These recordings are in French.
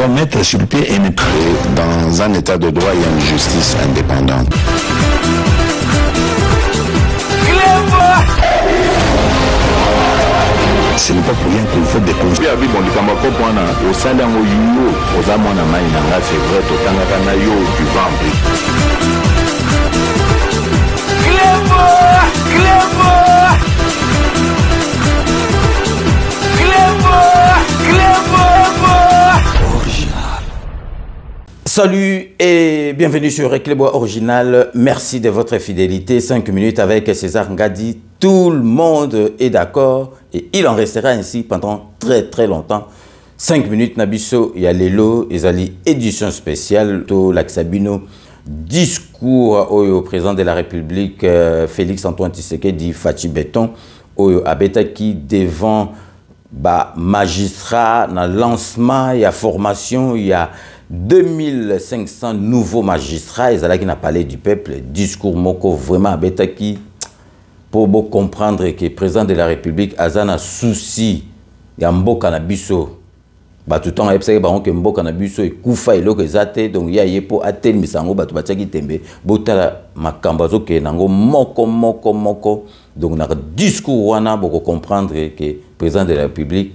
doit mettre sur pied et dans un état de droit, il y a une justice indépendante. Ce n'est pas pour rien qu'il faut des conseils. Salut et bienvenue sur Reclebois Original. Merci de votre fidélité. 5 minutes avec César Ngadi. Tout le monde est d'accord et il en restera ainsi pendant très longtemps. 5 minutes Nabiso, il y a Lelo, Ezali édition spéciale to Laxabino discours au président de la République Félix Antoine Tshisekedi Fachi Béton au Abetaki devant magistrat dans le lancement, il y a formation, il y a 2500 nouveaux magistrats, ils allaient qui n'a parlé du peuple, discours moko vraiment Abetaki pour comprendre que le président de la République a un souci, il y a mboka na biso. Tout le temps, il y a mboka na biso et kufa elo que zate donc il y a yepo atel misango batu bataki tembe botala makambazo ke nango moko donc na discours wana boko comprendre que le président de la République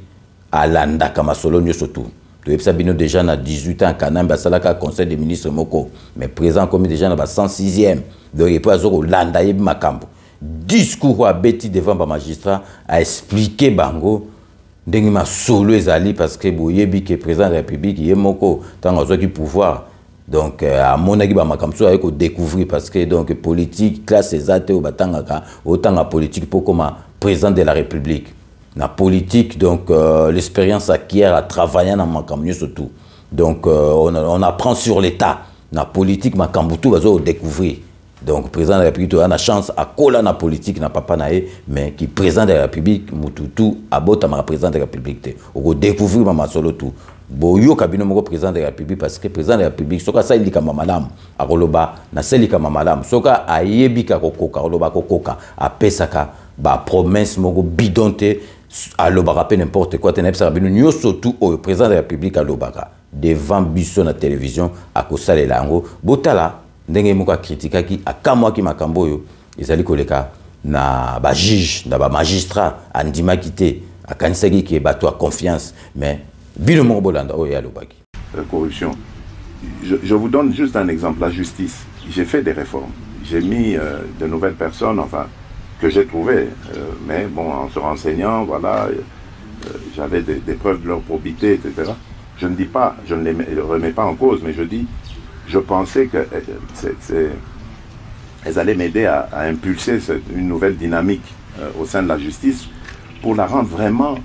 a landa kama solo nyo surtout. Sabino déjà na 18 ans quand même salaka conseil des ministres moko mais présent comme déjà na 106e donc il peut azoko landa yebi makambo discours a beti devant ba magistrat a expliqué bango ndenge ma solo ezali parce que boyebi que président de la République ye moko tant azaki pouvoir donc à mon avis ba makamso a ko découvrir parce que donc politique classe ezate o batangaka autant la politique pour comme président de la République. La politique, donc l'expérience acquiert à travailler dans Makambu surtout. Donc on apprend sur l'État. La politique, Makambutu va découvrir. Donc le président de la République a la chance à coller la politique, n'a pas naé, mais qui président de la République, Mututu, abota ma président de la République. On découvrir ma solo tout. Boyo kabino moko président de la République parce que président de la République soka ça ilika mamalam akoloba na selika mamalam soka ayebika kokoka akoloba kokoka apesaka ba promesse moko bidonte alobaka pe n'importe quoi tenep sabino nyo surtout au président de la République alobaka devant biso na télévision akosalela yango botala ndenge moko kritikaki akamwa ki makambo yo ezali koleka na ba juge na ba magistrat andimaki te akanisaki ki bato a confiance mais corruption. Je vous donne juste un exemple, la justice. J'ai fait des réformes. J'ai mis de nouvelles personnes, enfin, que j'ai trouvées. Mais bon, en se renseignant, voilà, j'avais des preuves de leur probité, etc. Je ne dis pas, je ne les remets pas en cause, mais je dis, je pensais que elles allaient m'aider à impulser une nouvelle dynamique au sein de la justice pour la rendre vraiment...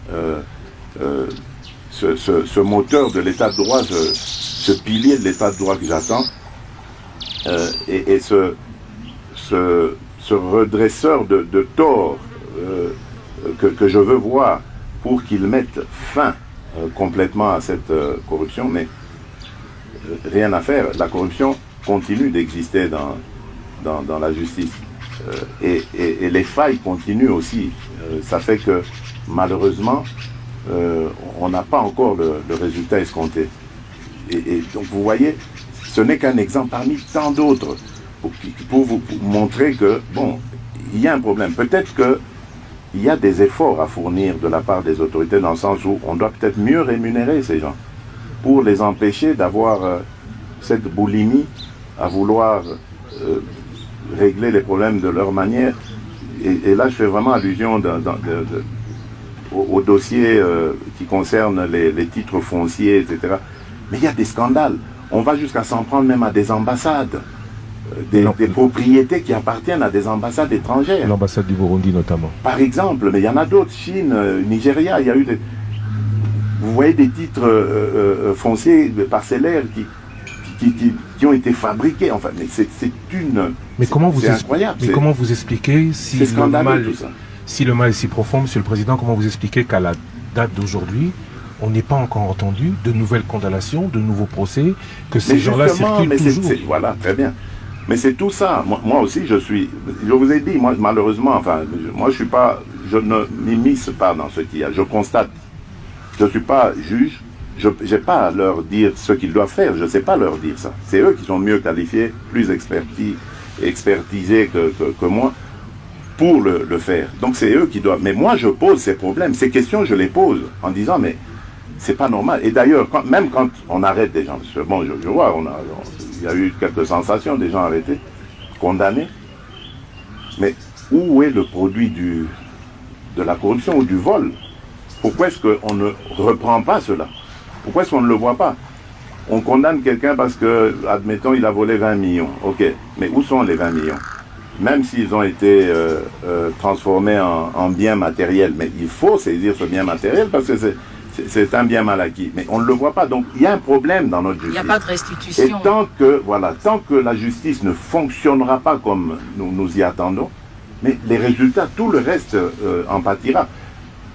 ce moteur de l'état de droit, ce pilier de l'état de droit que j'attends, et ce redresseur de tort que je veux voir pour qu'il mette fin complètement à cette corruption, mais rien à faire, la corruption continue d'exister dans la justice, et les failles continuent aussi, ça fait que malheureusement, on n'a pas encore le résultat escompté. Et donc vous voyez, ce n'est qu'un exemple parmi tant d'autres pour vous montrer que, bon, il y a un problème. Peut-être qu'il y a des efforts à fournir de la part des autorités dans le sens où on doit peut-être mieux rémunérer ces gens pour les empêcher d'avoir cette boulimie à vouloir régler les problèmes de leur manière. Et là, je fais vraiment allusion au dossier qui concerne les titres fonciers, etc. Mais il y a des scandales. On va jusqu'à s'en prendre même à des ambassades, des propriétés qui appartiennent à des ambassades étrangères. L'ambassade du Burundi notamment. Par exemple, mais il y en a d'autres, Chine, Nigeria, il y a eu des... Vous voyez des titres fonciers, parcellaires qui ont été fabriqués. Enfin, mais c'est une... Mais comment vous incroyable. Mais comment vous expliquez si le mal est si profond, Monsieur le Président, comment vous expliquez qu'à la date d'aujourd'hui, on n'est pas encore entendu de nouvelles condamnations, de nouveaux procès, que ces gens-là circulent toujours. Voilà, très bien. Mais c'est tout ça. Moi aussi, je vous ai dit, moi, malheureusement, enfin, moi, je ne m'immisce pas dans ce qu'il y a. Je constate. Je ne suis pas juge, je n'ai pas à leur dire ce qu'ils doivent faire, je ne sais pas leur dire ça. C'est eux qui sont mieux qualifiés, plus expertisés que moi pour le faire. Donc c'est eux qui doivent. Mais moi je pose ces problèmes, ces questions je les pose en disant mais c'est pas normal. Et d'ailleurs, même quand on arrête des gens, parce que bon, je vois, il y a eu quelques sensations, des gens arrêtés, condamnés. Mais où est le produit de la corruption ou du vol? Pourquoi est-ce qu'on ne reprend pas cela? Pourquoi est-ce qu'on ne le voit pas? On condamne quelqu'un parce que, admettons, il a volé 20 millions. Ok, mais où sont les 20 millions? Même s'ils ont été transformés en biens matériels. Mais il faut saisir ce bien matériel parce que c'est un bien mal acquis. Mais on ne le voit pas. Donc il y a un problème dans notre justice. Il n'y a pas de restitution. Et tant que la justice ne fonctionnera pas comme nous y attendons, mais les résultats, tout le reste en pâtira.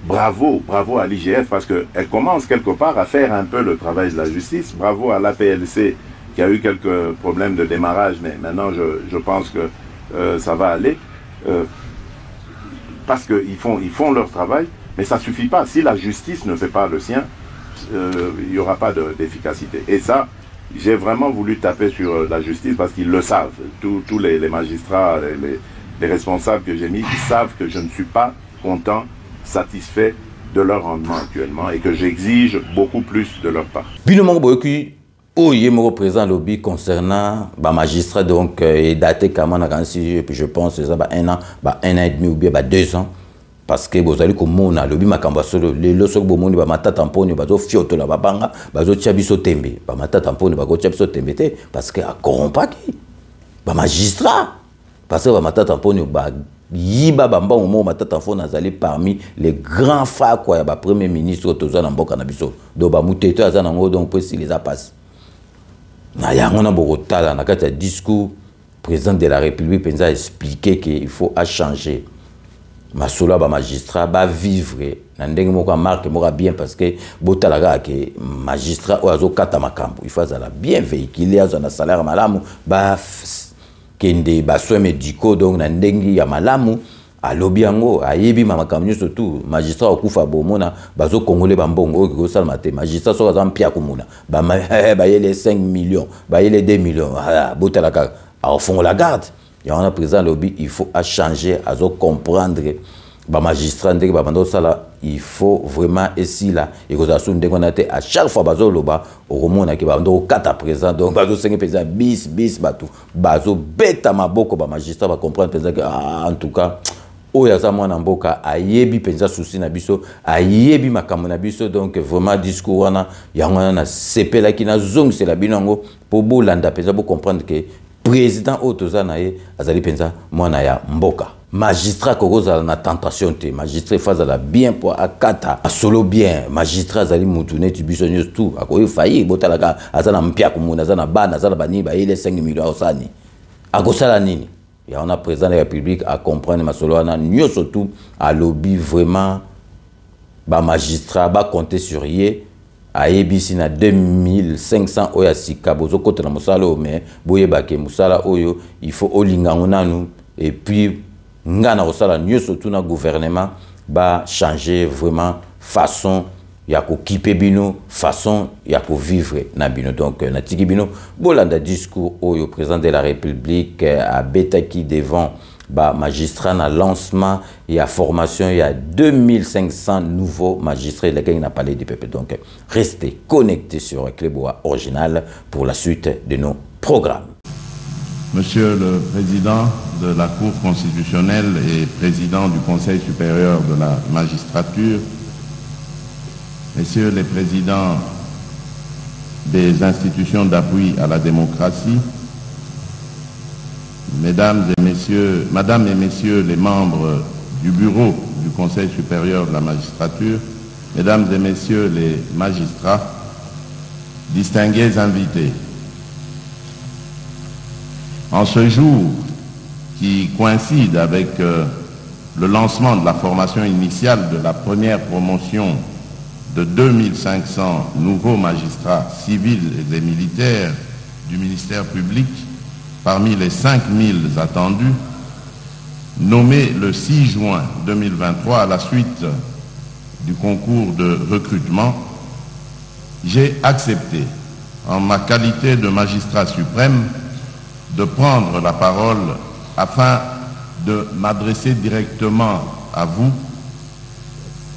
Bravo à l'IGF parce qu'elle commence quelque part à faire un peu le travail de la justice. Bravo à l'APLC qui a eu quelques problèmes de démarrage, mais maintenant je pense que ça va aller. Parce qu'ils font leur travail, mais ça ne suffit pas. Si la justice ne fait pas le sien, il n'y aura pas d'efficacité. Et ça, j'ai vraiment voulu taper sur la justice parce qu'ils le savent. Tous les magistrats, les responsables que j'ai mis, ils savent que je ne suis pas content, satisfait de leur rendement actuellement et que j'exige beaucoup plus de leur part. Binomo Boyoki, il me représente lobby concernant les magistrats, donc, et daté comme on a et puis je pense que ça va 1 an, 1 an et demi ou bien 2 ans. Parce que vous allez comme on a lobby makamba solo les loso bomoni ba mata tamponi ba zo fioto la babanga ba zo chabiso tembe ba mata tamponi ba go chabiso tembe te parce que a corrompaki ba magistrat parce que ba mata tamponi ba yiba bamba au moment matata fo nazali parmi les grands frères quoi ba premier ministre toza na mboka na biso do ba muteto azana ngo donc peut s'il les a passé na ya ngona bokotala na kati ya discours président de la République penza a expliqué qu'il faut changer masolo ba magistrat ba vivre na ndenge moko marque moko bien parce que botalaga que magistrat o azo kata makambo il faut azala bien véhiculé azana salaire malamu ba kende ba soins médicaux donc na ndenge ya malamu alobi yango ayebi makambo surtout magistrat okufa bomona bazo congolais bambongo oyo ko salama te magistrat so bazam pia komuna ba yele 5 millions ba yele 2 millions botalaka au fond la garde. Il y a un président lobby, il faut changer, à comprendre ba magistrat ndenge ba bando sala, il faut vraiment ici là et que ça sonne à chaque fois bazo loba au romona ki ba bando kata président donc bazo 5 président bis batu bazo beta maboko ba magistrat ba comprendre président que en tout cas oya za mwana mboka ayebi penza souci na biso ayebi makambo na biso donc vraiment discours wana yango na sepela ki na zong c'est la binango pour bolanda penza bo comprendre que président Otozanaye azali penza mwana ya mboka magistrat kokoza na tentation te magistrat faza la bien pour akata solo bien magistrat azali mutune tibiso nyos tout akoyi failli botalaka azana mpia komuna azana bana azana bani ba ile 5 millions osani akosala nini ya on a président de la République à comprendre masolo wana nyoso tout à lobby vraiment ba magistrat ba compter sur ye aebisi na 2500 oya sika bozo kota na musala mais boye bake musala oyo il faut olinga nanu et puis ngana osala mieux surtout na gouvernement ba changer vraiment façon ya ko kipe bino façon ya ko vivre na bino donc na tiki bino bolanda discours oyo président de la République a betaki devant ba magistrat na lancement et à formation il y a 2500 nouveaux magistrats lesquels n'a parlé du peuple donc restez connectés sur Cléboa Original pour la suite de nos programmes. Monsieur le Président de la Cour constitutionnelle et Président du Conseil supérieur de la magistrature, Messieurs les Présidents des institutions d'appui à la démocratie, Mesdames et Messieurs, Madame et Messieurs les membres du bureau du Conseil supérieur de la magistrature, Mesdames et Messieurs les magistrats, distingués invités. En ce jour qui coïncide avec le lancement de la formation initiale de la première promotion de 2500 nouveaux magistrats civils et militaires du ministère public, parmi les 5000 attendus, nommés le 6 juin 2023 à la suite du concours de recrutement, j'ai accepté, en ma qualité de magistrat suprême, de prendre la parole afin de m'adresser directement à vous,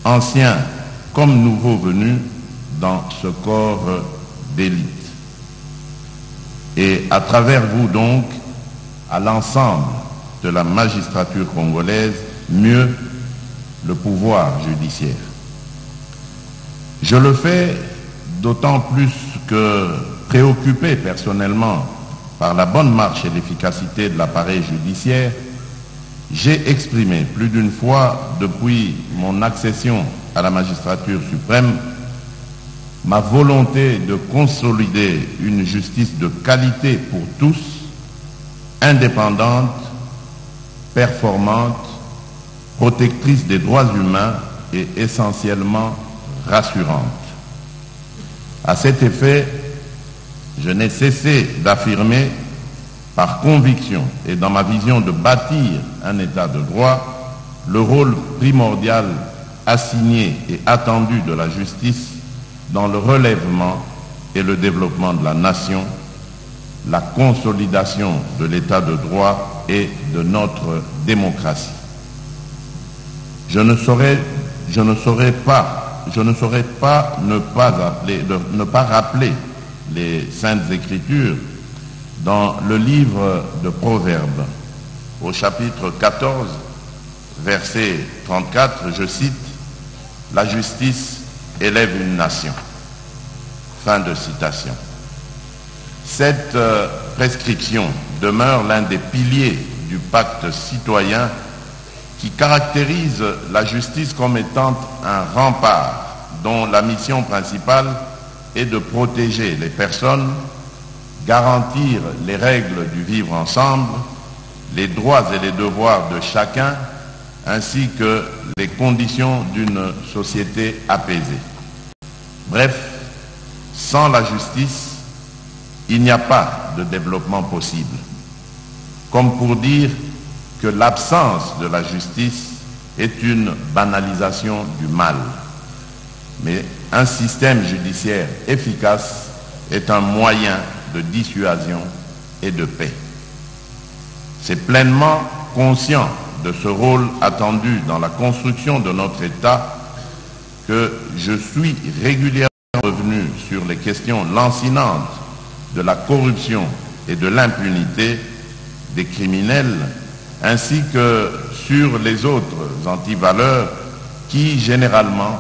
anciens comme nouveaux venus dans ce corps d'élite. Et à travers vous donc, à l'ensemble de la magistrature congolaise, mieux le pouvoir judiciaire. Je le fais d'autant plus que préoccupé personnellement par la bonne marche et l'efficacité de l'appareil judiciaire, j'ai exprimé plus d'une fois depuis mon accession à la magistrature suprême ma volonté de consolider une justice de qualité pour tous, indépendante, performante, protectrice des droits humains et essentiellement rassurante. À cet effet, je n'ai cessé d'affirmer par conviction et dans ma vision de bâtir un État de droit, le rôle primordial assigné et attendu de la justice dans le relèvement et le développement de la nation, la consolidation de l'État de droit et de notre démocratie. Je ne saurais pas ne pas rappeler les Saintes Écritures dans le livre de Proverbes, au chapitre 14, verset 34, je cite, « La justice élève une nation ». Fin de citation. Cette prescription demeure l'un des piliers du pacte citoyen qui caractérise la justice comme étant un rempart dont la mission principale est de protéger les personnes, garantir les règles du vivre ensemble, les droits et les devoirs de chacun, ainsi que les conditions d'une société apaisée. Bref, sans la justice, il n'y a pas de développement possible. Comme pour dire que l'absence de la justice est une banalisation du mal. Mais un système judiciaire efficace est un moyen de dissuasion et de paix. C'est pleinement conscient de ce rôle attendu dans la construction de notre État que je suis régulièrement revenu sur les questions lancinantes de la corruption et de l'impunité des criminels, ainsi que sur les autres antivaleurs qui, généralement,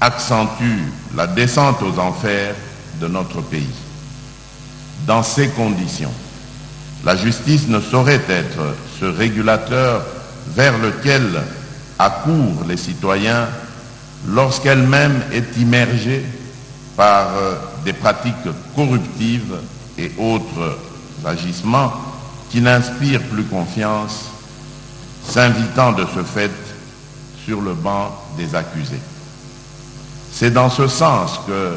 accentuent la descente aux enfers de notre pays. Dans ces conditions, la justice ne saurait être ce régulateur vers lequel accourent les citoyens lorsqu'elle-même est immergée par des pratiques corruptives et autres agissements qui n'inspirent plus confiance, s'invitant de ce fait sur le banc des accusés. C'est dans ce sens que,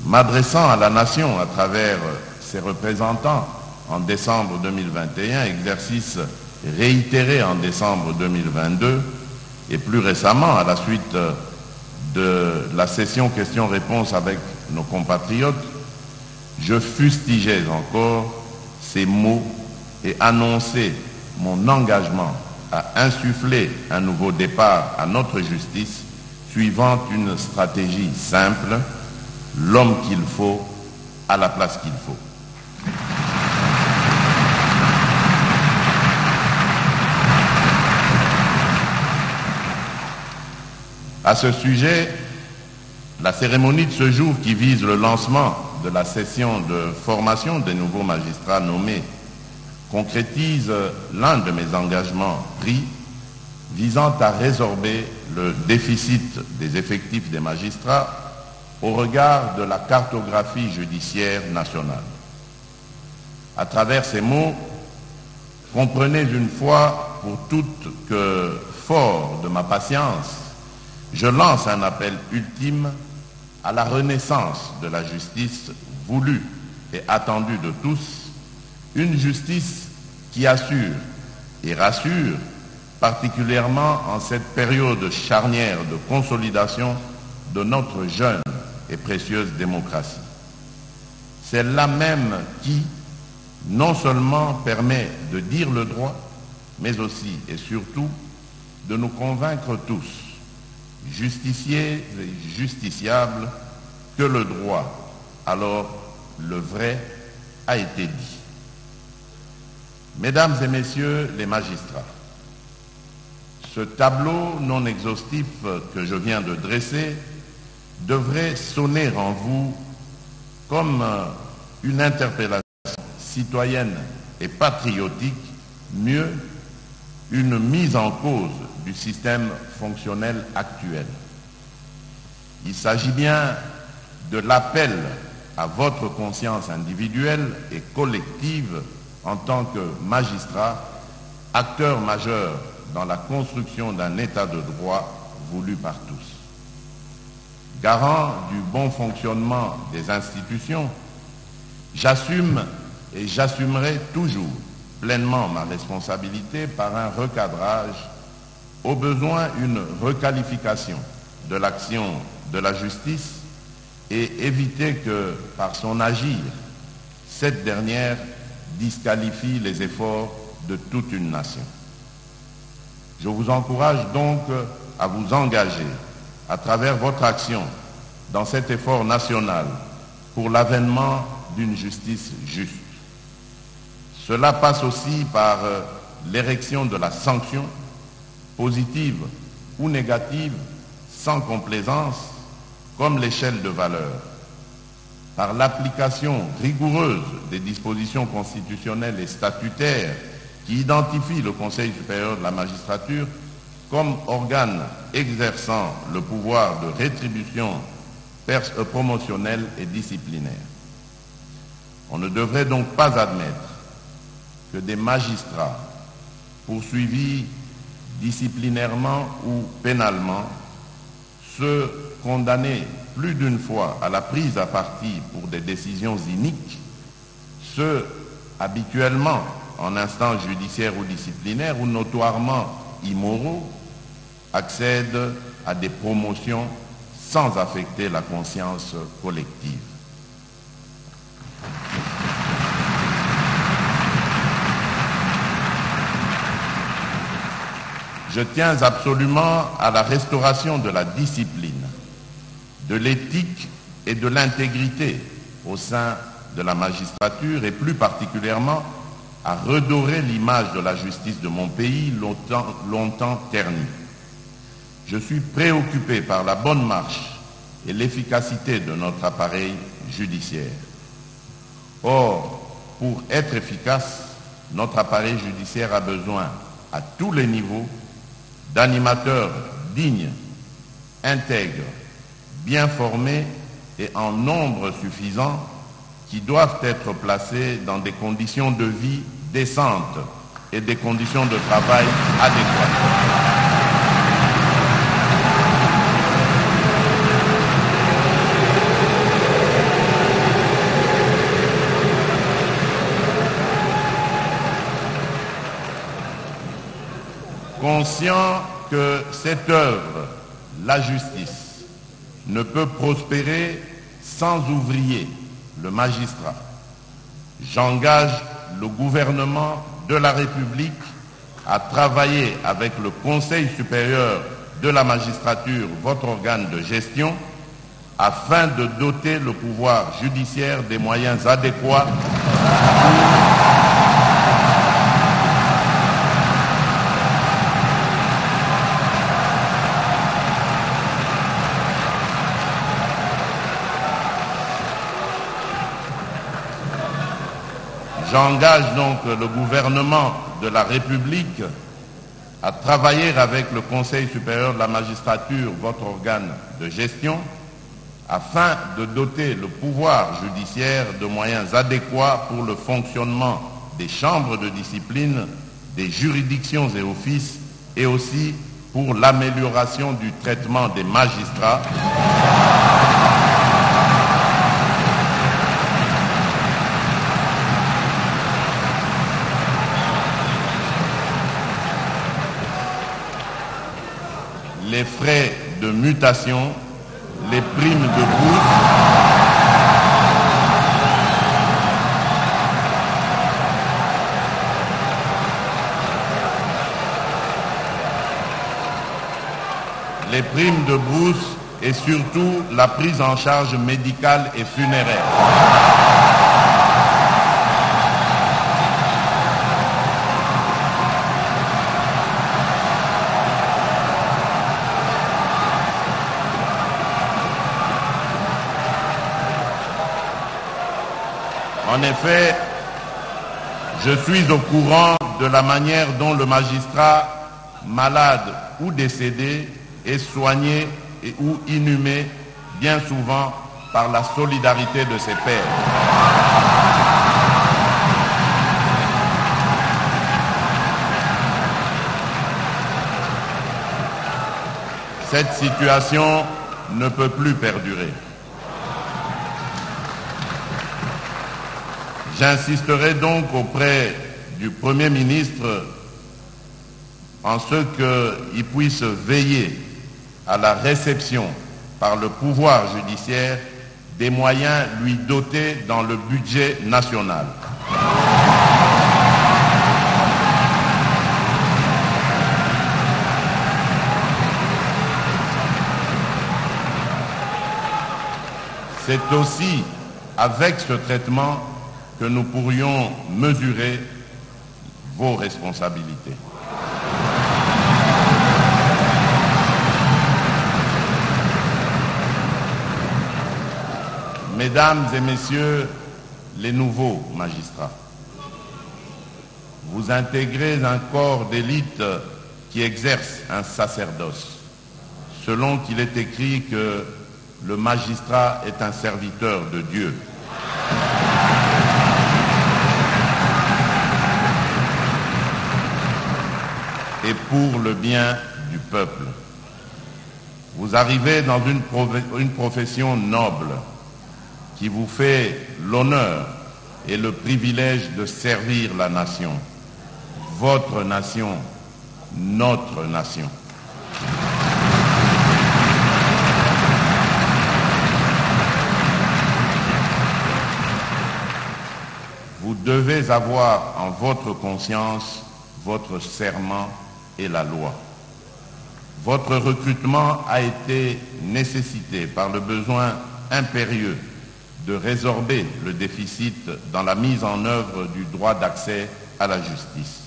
m'adressant à la nation à travers ses représentants en décembre 2021, exercice réitéré en décembre 2022, et plus récemment à la suite de la session questions-réponses avec nos compatriotes, je fustigeais encore ces mots et annonçais mon engagement à insuffler un nouveau départ à notre justice suivant une stratégie simple, l'homme qu'il faut à la place qu'il faut. À ce sujet, la cérémonie de ce jour qui vise le lancement de la session de formation des nouveaux magistrats nommés concrétise l'un de mes engagements pris visant à résorber le déficit des effectifs des magistrats au regard de la cartographie judiciaire nationale. À travers ces mots, comprenez une fois pour toutes que, fort de ma patience, je lance un appel ultime à la renaissance de la justice voulue et attendue de tous, une justice qui assure et rassure, particulièrement en cette période charnière de consolidation de notre jeune et précieuse démocratie. Celle-là même qui, non seulement permet de dire le droit, mais aussi et surtout de nous convaincre tous, justiciers et justiciables, que le droit, alors le vrai, a été dit. Mesdames et messieurs les magistrats, ce tableau non exhaustif que je viens de dresser devrait sonner en vous comme une interpellation citoyenne et patriotique, mieux, une mise en cause du système fonctionnel actuel. Il s'agit bien de l'appel à votre conscience individuelle et collective en tant que magistrat, acteur majeur dans la construction d'un état de droit voulu par tous. Garant du bon fonctionnement des institutions, j'assume et j'assumerai toujours pleinement ma responsabilité par un recadrage, au besoin une requalification de l'action de la justice et éviter que, par son agir, cette dernière disqualifie les efforts de toute une nation. Je vous encourage donc à vous engager à travers votre action dans cet effort national pour l'avènement d'une justice juste. Cela passe aussi par l'érection de la sanction, positive ou négative, sans complaisance, comme l'échelle de valeur, par l'application rigoureuse des dispositions constitutionnelles et statutaires qui identifient le Conseil supérieur de la magistrature comme organe exerçant le pouvoir de rétribution promotionnelle et disciplinaire. On ne devrait donc pas admettre que des magistrats poursuivis disciplinairement ou pénalement, ceux condamnés plus d'une fois à la prise à partie pour des décisions iniques, ceux habituellement en instance judiciaire ou disciplinaire ou notoirement immoraux, accèdent à des promotions sans affecter la conscience collective. Je tiens absolument à la restauration de la discipline, de l'éthique et de l'intégrité au sein de la magistrature et plus particulièrement à redorer l'image de la justice de mon pays longtemps ternie. Je suis préoccupé par la bonne marche et l'efficacité de notre appareil judiciaire. Or, pour être efficace, notre appareil judiciaire a besoin, à tous les niveaux, d'animateurs dignes, intègres, bien formés et en nombre suffisant qui doivent être placés dans des conditions de vie décentes et des conditions de travail adéquates. Conscient que cette œuvre, la justice, ne peut prospérer sans ouvrier, le magistrat, j'engage le gouvernement de la République à travailler avec le Conseil supérieur de la magistrature, votre organe de gestion, afin de doter le pouvoir judiciaire des moyens adéquats J'engage donc le gouvernement de la République à travailler avec le Conseil supérieur de la magistrature, votre organe de gestion, afin de doter le pouvoir judiciaire de moyens adéquats pour le fonctionnement des chambres de discipline, des juridictions et offices, et aussi pour l'amélioration du traitement des magistrats. Les frais de mutation les primes de bourse, et surtout la prise en charge médicale et funéraire. En effet, je suis au courant de la manière dont le magistrat, malade ou décédé, est soigné ou inhumé, bien souvent par la solidarité de ses pairs. Cette situation ne peut plus perdurer. J'insisterai donc auprès du Premier ministre en ce qu'il puisse veiller à la réception par le pouvoir judiciaire des moyens lui dotés dans le budget national. C'est aussi avec ce traitement que nous pourrions mesurer vos responsabilités. Mesdames et messieurs les nouveaux magistrats, vous intégrez un corps d'élite qui exerce un sacerdoce, selon qu'il est écrit que le magistrat est un serviteur de Dieu. Et pour le bien du peuple. Vous arrivez dans une profession noble qui vous fait l'honneur et le privilège de servir la nation, votre nation, notre nation. Vous devez avoir en votre conscience votre serment et la loi. Votre recrutement a été nécessité par le besoin impérieux de résorber le déficit dans la mise en œuvre du droit d'accès à la justice.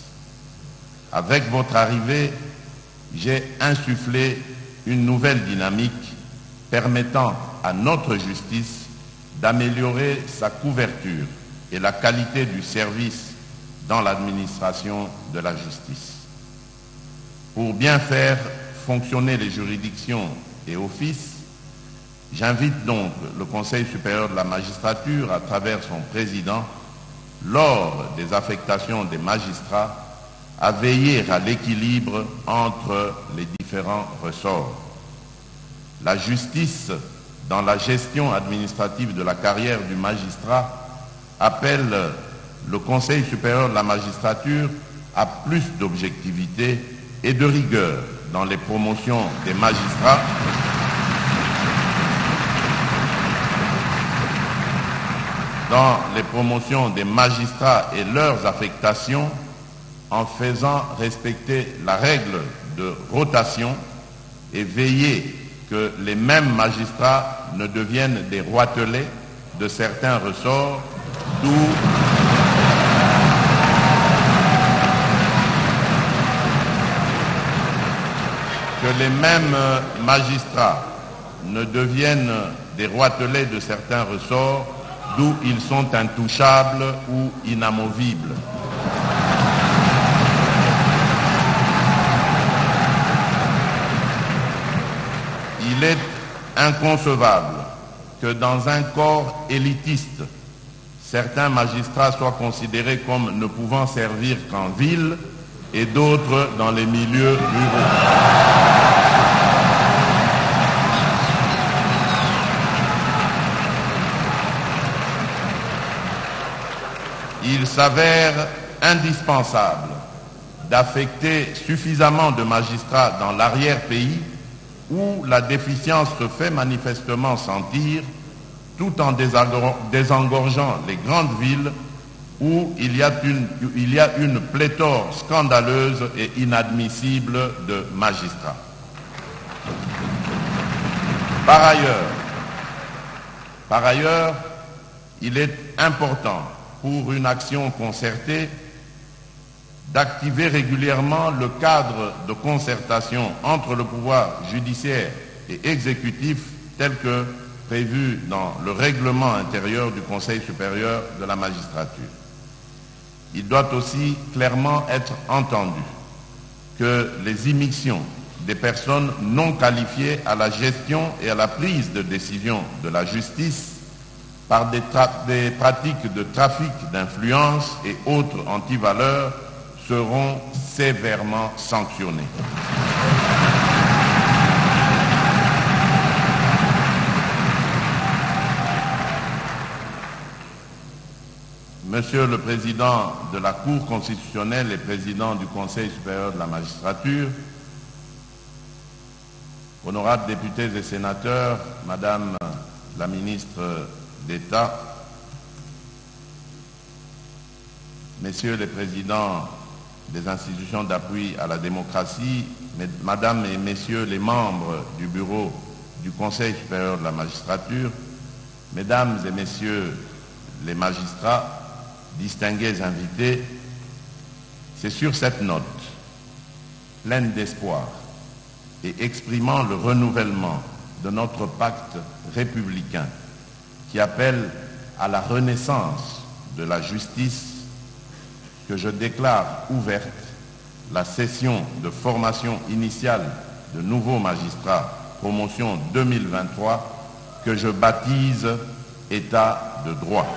Avec votre arrivée, j'ai insufflé une nouvelle dynamique permettant à notre justice d'améliorer sa couverture et la qualité du service dans l'administration de la justice. Pour bien faire fonctionner les juridictions et offices, j'invite donc le Conseil supérieur de la magistrature, à travers son président, lors des affectations des magistrats, à veiller à l'équilibre entre les différents ressorts. La justice, dans la gestion administrative de la carrière du magistrat, appelle le Conseil supérieur de la magistrature à plus d'objectivité et de rigueur dans les promotions des magistrats, et leurs affectations, en faisant respecter la règle de rotation et veiller que les mêmes magistrats ne deviennent des roitelets de certains ressorts, d'où que les mêmes magistrats ne deviennent des roitelets de certains ressorts, d'où ils sont intouchables ou inamovibles. Il est inconcevable que dans un corps élitiste, certains magistrats soient considérés comme ne pouvant servir qu'en ville et d'autres dans les milieux ruraux. Il s'avère indispensable d'affecter suffisamment de magistrats dans l'arrière-pays où la déficience se fait manifestement sentir, tout en désengorgeant les grandes villes où il y a une pléthore scandaleuse et inadmissible de magistrats. Par ailleurs, il est important pour une action concertée d'activer régulièrement le cadre de concertation entre le pouvoir judiciaire et exécutif tel que prévu dans le règlement intérieur du Conseil supérieur de la magistrature. Il doit aussi clairement être entendu que les immixtions des personnes non qualifiées à la gestion et à la prise de décision de la justice par des pratiques de trafic d'influence et autres antivaleurs seront sévèrement sanctionnées. Monsieur le Président de la Cour constitutionnelle et Président du Conseil supérieur de la magistrature, honorables députés et sénateurs, Madame la ministre d'État, Messieurs les présidents des institutions d'appui à la démocratie, Madame et Messieurs les membres du bureau du Conseil supérieur de la magistrature, Mesdames et Messieurs les magistrats, distingués invités, c'est sur cette note, pleine d'espoir et exprimant le renouvellement de notre pacte républicain qui appelle à la renaissance de la justice que je déclare ouverte la session de formation initiale de nouveaux magistrats promotion 2023 que je baptise État de droit.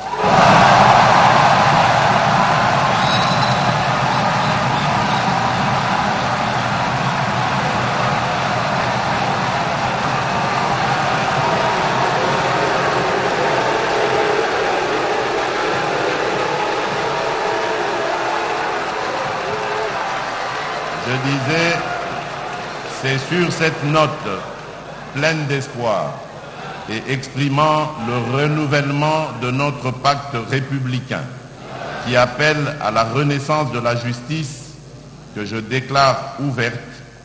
Je disais, c'est sur cette note pleine d'espoir et exprimant le renouvellement de notre pacte républicain qui appelle à la renaissance de la justice que je déclare ouverte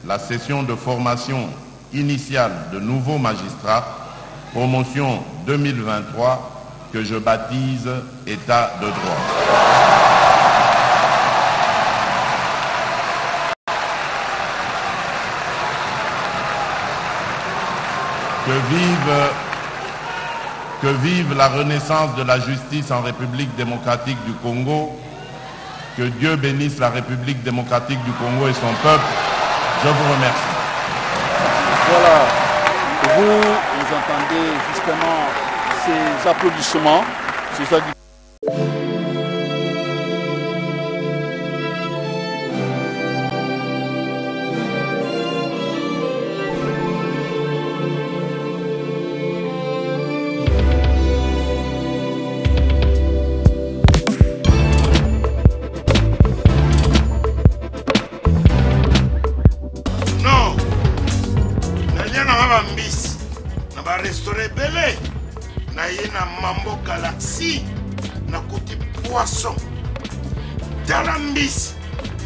la session de formation initiale de nouveaux magistrats, promotion 2023, que je baptise État de droit. Que vive la renaissance de la justice en République démocratique du Congo. Que Dieu bénisse la République démocratique du Congo et son peuple. Je vous remercie. Voilà, vous entendez justement ces applaudissements.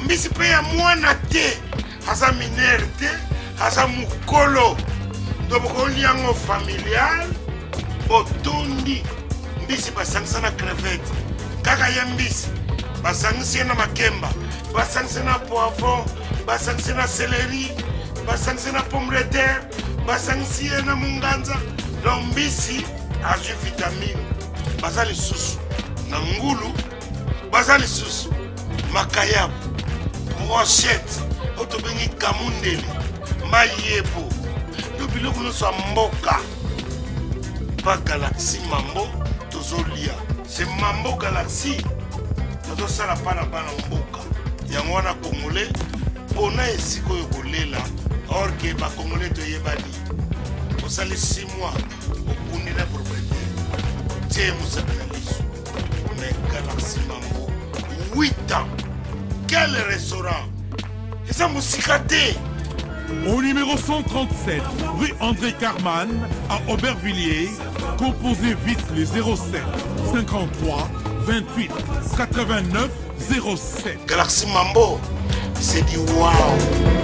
Mbisi pe ya mwana te haza minere te haza mukolo ndoboko liango familial botondi mbisi basangisa na crevette kaka ya mbisi basangisa na makemba basangisa na poivron basangisa na céleri basangisa na pomme de terre basangisa na munganza donc mbisi azu vitamine bazali susu na ngulu bazali susu makayabu brochette otobengi kamundeli mayebo yo biloko nyonso ya mboka pa galaxie mambo tozolia c'est mambo galaxie tozosala mpa na bana mboka yango wana congolais mpona esika oyo kolela or ke bacongolais toyebani osali 6 mois okundi na propriétaire tie mosaka na liso mais galaxie mambo 8 ans. Quel restaurant? Et ça m'a cicaté. Au numéro 237 rue André Carman à Aubervilliers. Composez vite les 07 53 28 89 07. Galaxy Mambo, c'est du wow.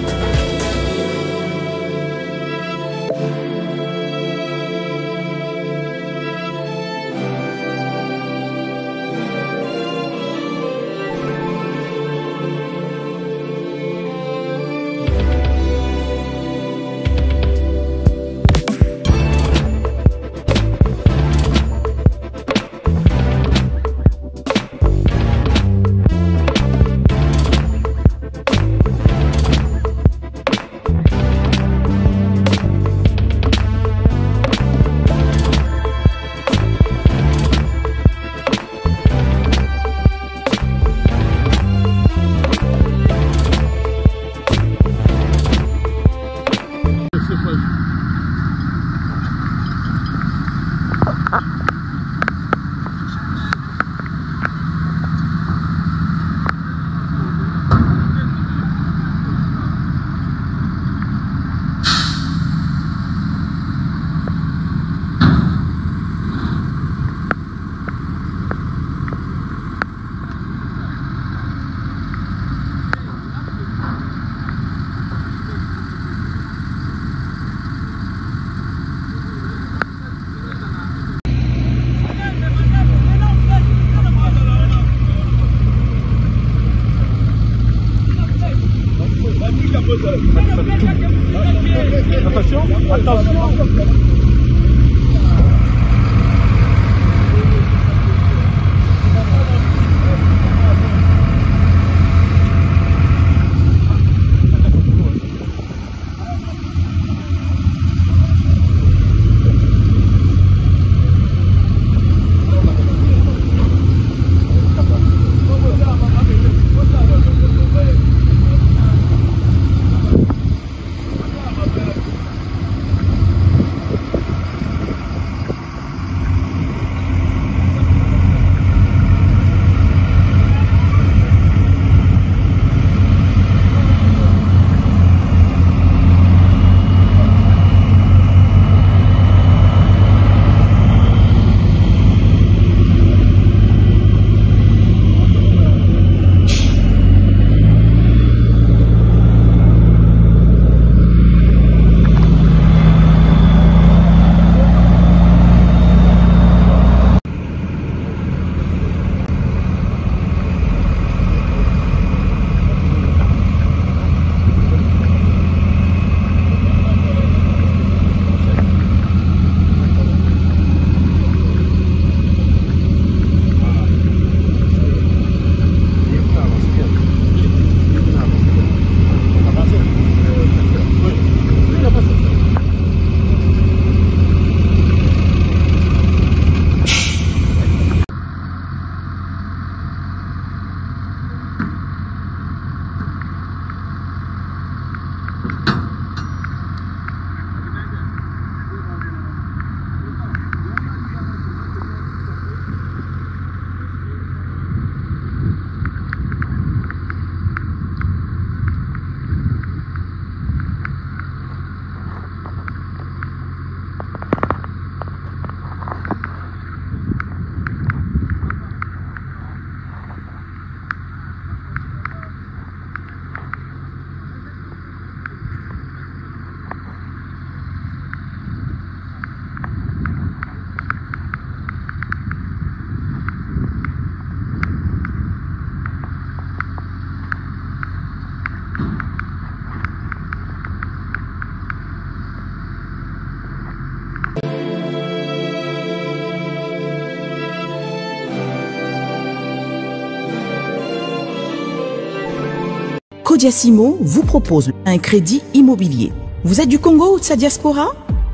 Codiasimo vous propose un crédit immobilier. Vous êtes du Congo ou de sa diaspora?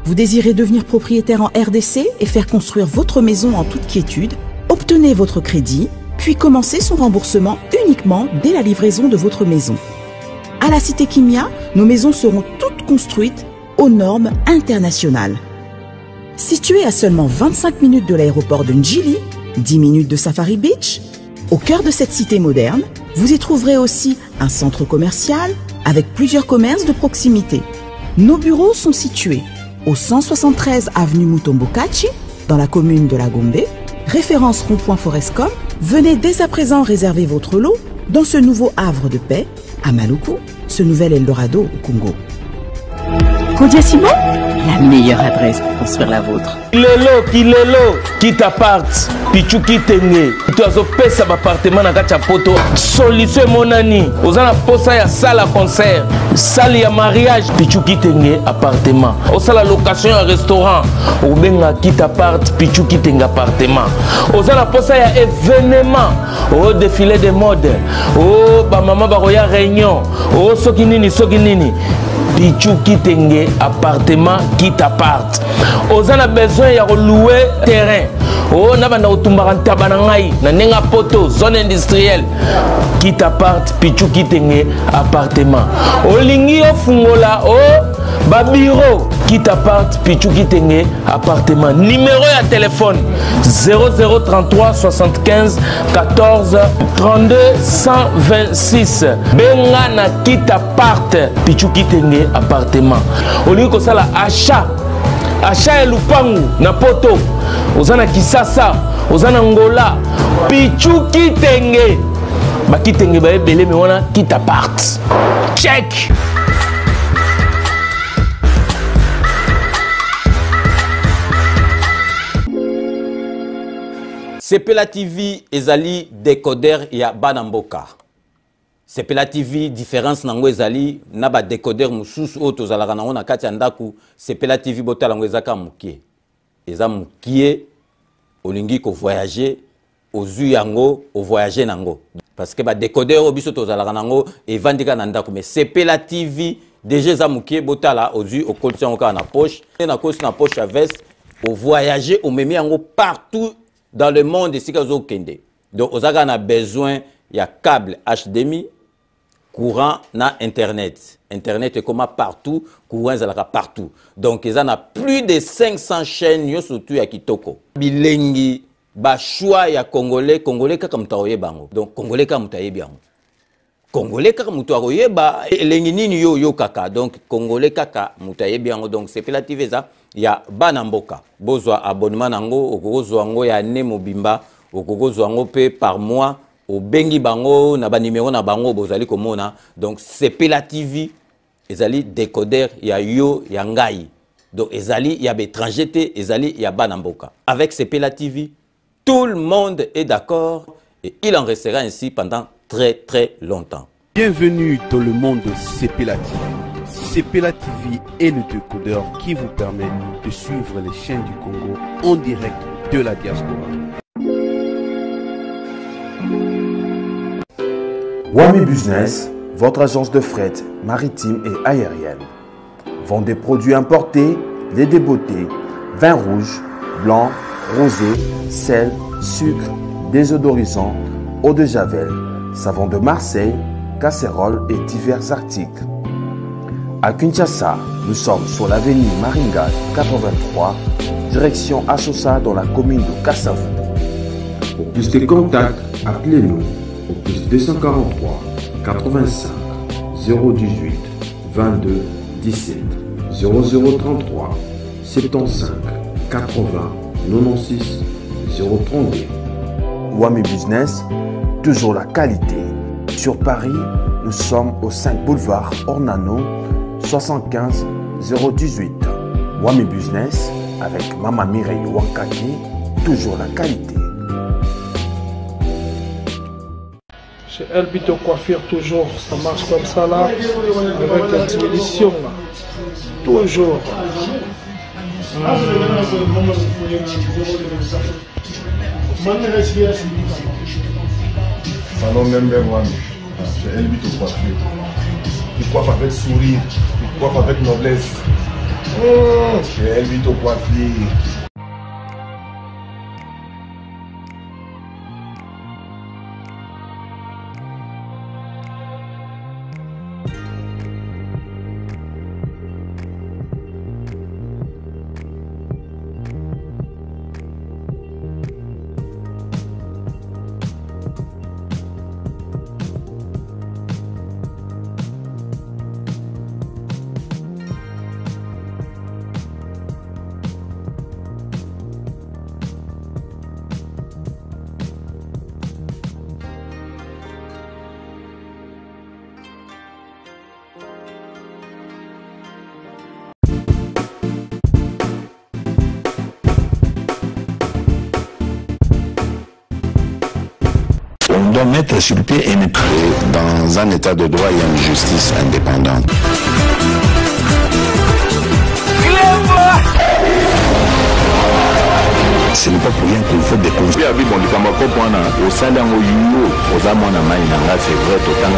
Vous désirez devenir propriétaire en RDC et faire construire votre maison en toute quiétude? Obtenez votre crédit, puis commencez son remboursement uniquement dès la livraison de votre maison. À la Cité Kimia, nos maisons seront toutes construites aux normes internationales. Située à seulement 25 minutes de l'aéroport de Njili, 10 minutes de Safari Beach, au cœur de cette cité moderne, vous y trouverez aussi un centre commercial avec plusieurs commerces de proximité. Nos bureaux sont situés au 173 avenue Mutombokachi, dans la commune de la Gombe, référence rond-point Forescom. Venez dès à présent réserver votre lot dans ce nouveau havre de paix à Maluku, ce nouvel Eldorado au Congo. Kodiasimo, la meilleure adresse pour construire la vôtre. Kilelo, quitte appart, pichu kitenge. Tu as opé appartement na kacha poto. Solution monani. Ozana posa ya salle à concert, salle ya mariage, pichu kitenge appartement. Osala location ya restaurant, obenga quitte appart, pichu kitenge appartement. Ozana posa ya événement, au défilé de mode, oh ba mama ba roya réunion, oh soki nini. Pichu kitenge appartement quitte appart. Ozana besoin ya louer terrain. Oh na banda otumbaka ntaba na ngai na nenga poto zone industrielle quitte appart pichu kitenge appartement. Olingi ofungola ba bureau quitte appart pichu kitenge appartement. Numéro ya téléphone 0033 75 14 32 126. Benga na quitte appart pichu kitenge appartement. Olingi ko sala achat et lupangu na poto. Ozana Kisasa, Ozana Ngola, pichu kitenge. Ba kitenge ba ebele me wana quitte appart. Check. Sepela TV ezali décodeur ya Banamboka. Sepela TV différence nango ezali na ba décodeur mususu oto zalaka nango na kati ya ndaku. Sepela TV botala ngo ezaka mukie. Eza mukie olingi ko voyager ozu yango o voyager nango. Parce que ba décodeur obiso to zalaka nango evandika na ndaku. Mais Sepela TV déjà eza mukie botala ozu okolisa ngo na poche. Na kosi na poche à veste o voyager o memi yango partout dans le monde ici kazo kende. Donc ozaka na besoin ya câble HDMI, courant na internet. Internet est comme partout, courant est partout. Donc ils en a plus de 500 chaînes yo surtout ya kitoko. Bilengi ba choix ya congolais kaka mutaoye bango. Donc congolais kaka mutaye bango. Congolais kaka mutaoye ba elengi nini yo kaka. Donc congolais kaka mutaye bango. Donc c'est relative ça ya Banamboka. Bozwa abonnement nango okozwa ngo ya ne mobimba okozwa ngo pe par mois. Au bengi bango na ba numéro na bango bozali komona. Donc Sepela TV ezali décodeur ya yo ya ngai. Donc ezali ya étranger te ezali ya Banamboka. Avec Sepela TV tout le monde est d'accord et il en restera ainsi pendant très longtemps. Bienvenue dans le monde de Sepela TV. Sepela TV est le décodeur qui vous permet de suivre les chaînes du Congo en direct de la diaspora. Wami Business, votre agence de fret maritime et aérienne. Vend des produits importés, lait de beauté, vin rouge, blanc, rosé, sel, sucre, désodorisant, eau de javel, savon de Marseille, casseroles et divers articles. À Kinshasa, nous sommes sur l'avenue Maringa 83, direction Assosa dans la commune de Kassavou. Pour plus de contacts, appelez-nous au plus 243 85 018 22 17 0033 75 80 96 032. Wami Business, toujours la qualité. Sur Paris, nous sommes au 5 boulevard Ornano 75 018. Wami Business avec Mama Mireille Wankaki, toujours la qualité. Chez Elbito Coiffure, toujours, ça marche comme ça là, avec la diminution là. Toujours. Salon Member One, chez Elbito Coiffure. Il coiffe avec sourire, il coiffe avec noblesse. Chez Elbito Coiffure. doit mettre sur pied et créer dans un état de droit et une justice indépendante. Ce n'est pas pour rien qu'il faut des causes. Au sein d'un c'est vrai, tout en